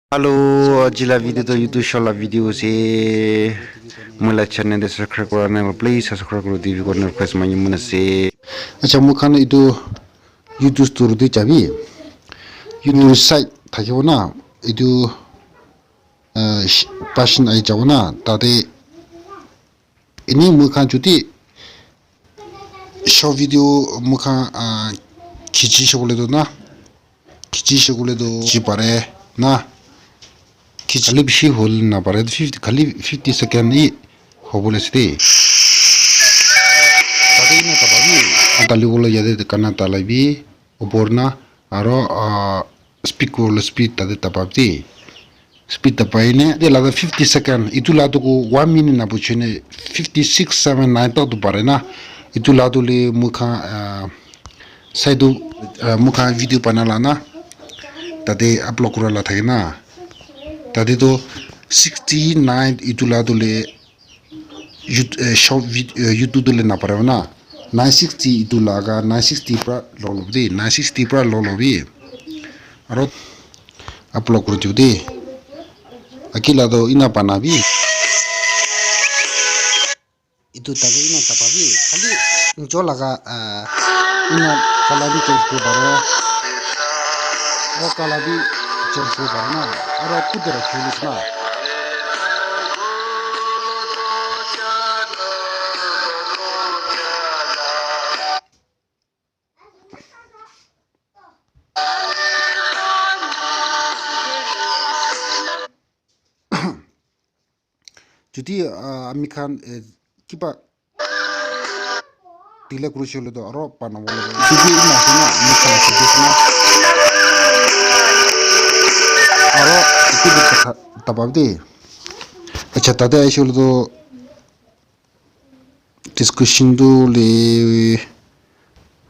Halo, oggi la video do YouTube show la video se mula channel de subscribe kora na please subscribe karo TV corner press mani muna se acha mukhan itu YouTube store de chabi YouTube site thakibo na itu passion ai chawo na tade ini mukhan juti show video mukhan kichi shogole do na kichi shogole do chi pare na खाली बिशी whole ना पारे तो खाली 50 second ही हो बोले से ताकि ना तबावी ताली बोले यादे करना ताला भी ऊपर ना आरो स्पीड को स्पीड तादे तबावी स्पीड तबाई ने दे लादा 50 सेकंड इतु लादो को 1 मिनट ना पूछे ने 56 7 9 तक तो पारे ना इतु लादो ले मुखा साइडो मुखा वीडियो बनाला ना तादे अपलोड करा था ना तादे तो 69 इतुला तो ले शॉर्ट यूट्यूब तो ले ना पड़ेगा ना 960 इतुला का 960 पर लोबी 960 पर लोबी और अपलोड कर चुके अकेला तो इना पाना भी इतु ताकि इना तपा भी खाली जो लगा इना कला भी चेंज कर पारो वो कला भी चेंज कर पारो ना और कुछ रखिए इसमें jadi ami kan kipa tila crucial itu aro panau boleh jadi ini maksudnya mungkin sedihnya aro itu tabab deh अच्छा तदे ऐसे तो discussion तो ले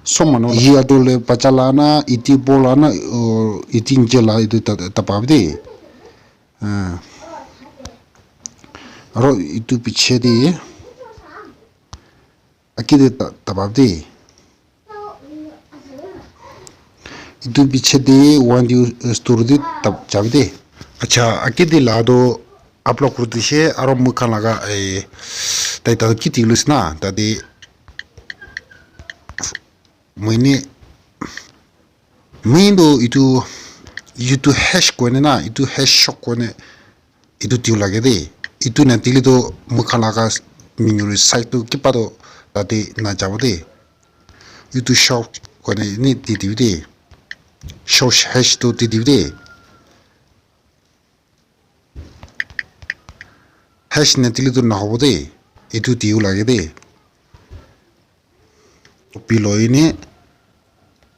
सोमनो ये तो ले पचालाना इती बोलाना और इती इंजला itu tabab deh और itu पीछे दे अकेले tabab deh itu पीछे दे वन दियो स्टोर दे तब जाब दे अच्छा अकेले लादो अपलोड कर दिसे और मुखा लगा ताई ताई किती लुस ना तादे मैंने तो itu hash कोने ना itu hash शॉक कोने itu दियो लगे दे itu nanti itu मुखा लगा मिन्यूर साइट तो किपा तो तादे ना जाब दे itu शॉक कोने नहीं दियो दे शॉक hash तो दियो दे hash nanti itu na hobo de itu diu lage de pilo ini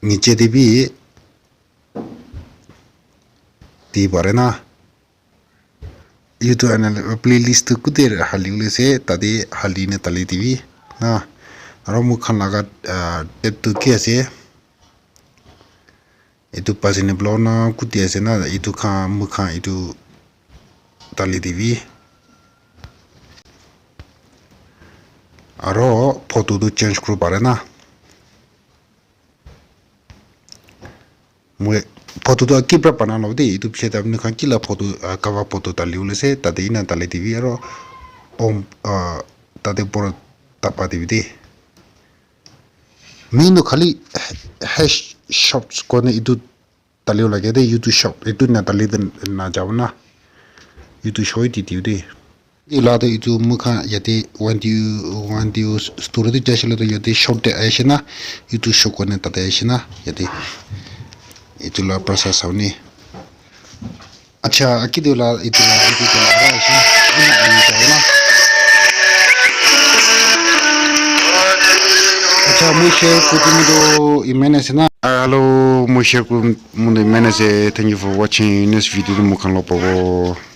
niche de bi di bare na itu anal playlist ku der hali ule se tadi hali ne tali tv na aro mukhan laga tu ki ase itu pasine blona ku ti ase na itu kha mukha itu tali tv aro photo do change kru pare na mue photo do kipra pana lo de itu phe ta khan kila photo cover photo ta liule se ta de ina ta le tv aro om ta de por tapa tv de mino khali hash shops ko ne itu ta le lage de youtube shop itu na ta le na jaw na youtube show ti tv de इलादे इतु मुखा यदि one दियो story they जैसे तो यदि shot दे ऐसे ना इतु शो कोने तते ऐसे ना यदि इतु ला प्रोसेस होनी अच्छा अकी दिला इतु ला ऐसे ना अच्छा मुझे कुछ मुझे इमेने से ना हेलो मुझे कुछ मुझे इमेने से thank you for watching this video मुखा लो पवो